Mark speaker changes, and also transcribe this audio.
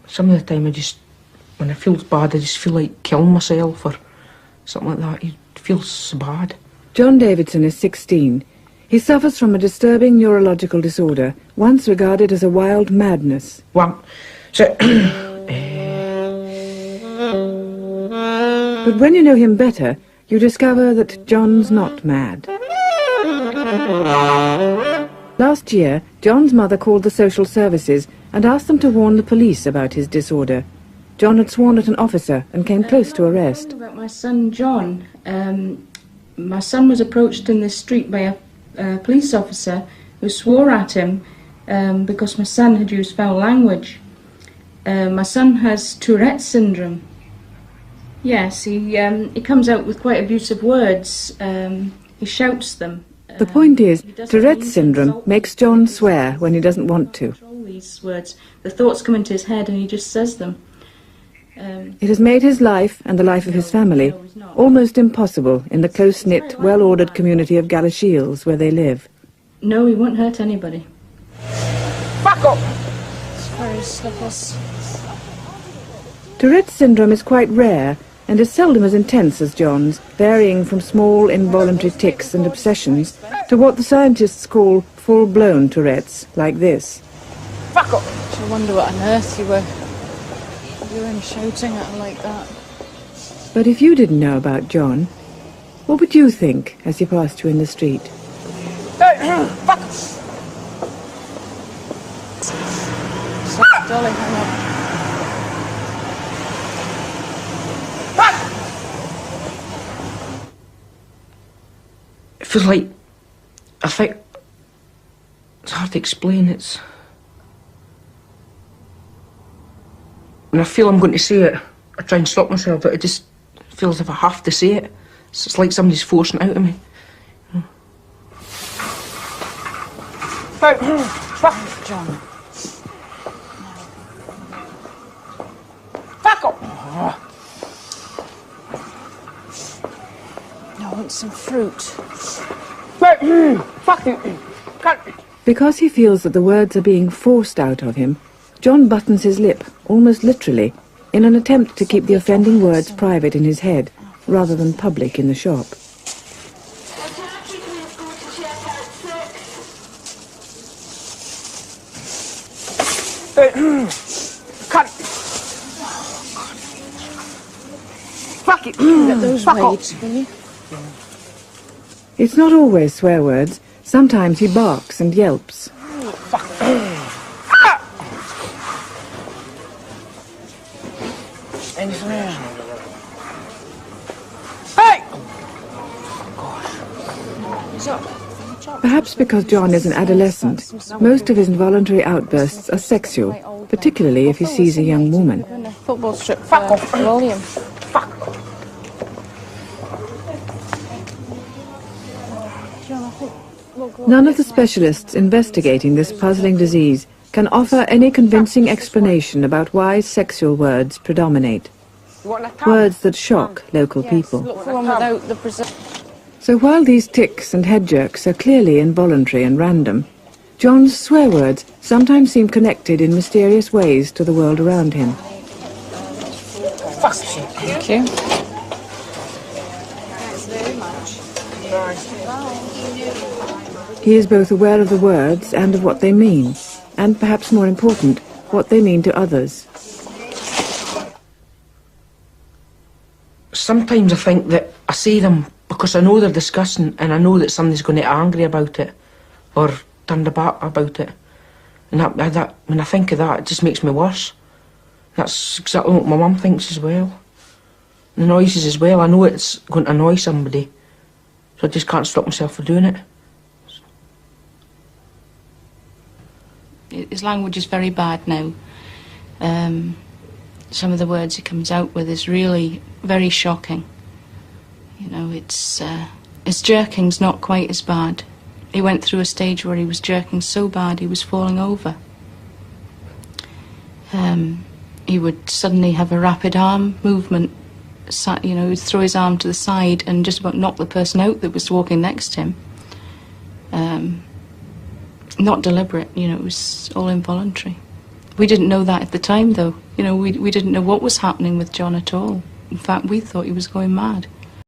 Speaker 1: Some of the time when I feel bad, I just feel like killing myself or something like that. It feels bad.
Speaker 2: John Davidson is 16. He suffers from a disturbing neurological disorder, once regarded as a wild madness.
Speaker 1: Well, so...
Speaker 2: But when you know him better, you discover that John's not mad. Last year, John's mother called the social services and asked them to warn the police about his disorder. John had sworn at an officer and came close to arrest.
Speaker 3: About my son John, my son was approached in the street by a police officer who swore at him because my son had used foul language. My son has Tourette syndrome. Yes, he comes out with quite abusive words. He shouts them.
Speaker 2: The point is, Tourette's syndrome makes John swear when he doesn't want to.
Speaker 3: Control these words. The thoughts come into his head and he just says them.
Speaker 2: It has made his life and the life of his family almost impossible in the close-knit, well-ordered community of Galashiels where they live.
Speaker 3: No, he won't hurt anybody.
Speaker 1: Fuck up!
Speaker 3: Sorry, slippers.
Speaker 2: Tourette's syndrome is quite rare and is seldom as intense as John's, varying from small involuntary tics and obsessions to what the scientists call full-blown Tourette's, like this.
Speaker 1: Fuck up!
Speaker 3: I wonder what on earth you were doing, shouting at her like that.
Speaker 2: But if you didn't know about John, what would you think as he passed you in the street?
Speaker 1: Hey, fuck!
Speaker 3: Sorry, Dolly, hang on.
Speaker 1: It feels like, I think, it's hard to explain. It's when I feel I'm going to say it, I try and stop myself, but it just feels as if I have to say it. It's like somebody's forcing it out of me. Fuck
Speaker 3: John.
Speaker 1: Fuck up!
Speaker 3: I want some fruit.
Speaker 1: Fuck you!
Speaker 2: Because he feels that the words are being forced out of him, John buttons his lip, almost literally, in an attempt to keep the offending words private in his head, rather than public in the shop.
Speaker 1: Cut! Fuck it!
Speaker 3: Get those weights, will you?
Speaker 2: It's not always swear words. Sometimes he barks and yelps.
Speaker 1: Hey!
Speaker 2: Perhaps because John is an adolescent, most of his involuntary outbursts are sexual, particularly if he sees a young woman.
Speaker 3: Football strip for William.
Speaker 2: None of the specialists investigating this puzzling disease can offer any convincing explanation about why sexual words predominate. Words that shock local people. So while these tics and head jerks are clearly involuntary and random, John's swear words sometimes seem connected in mysterious ways to the world around him.
Speaker 3: Thank you.
Speaker 2: He is both aware of the words and of what they mean, and perhaps more important, what they mean to others.
Speaker 1: Sometimes I think that I say them because I know they're disgusting and I know that somebody's going to get angry about it or turn the back about it. And that when I think of that, it just makes me worse. That's exactly what my mum thinks as well. The noises as well, I know it's going to annoy somebody, so I just can't stop myself from doing it.
Speaker 3: His language is very bad now. Some of the words he comes out with is really very shocking. You know, his jerking's not quite as bad. He went through a stage where he was jerking so bad he was falling over. He would suddenly have a rapid arm movement. You know, he'd throw his arm to the side and just about knock the person out that was walking next to him. Not deliberate, you know, it was all involuntary. We didn't know that at the time, though. You know, we didn't know what was happening with John at all. In fact, we thought he was going mad.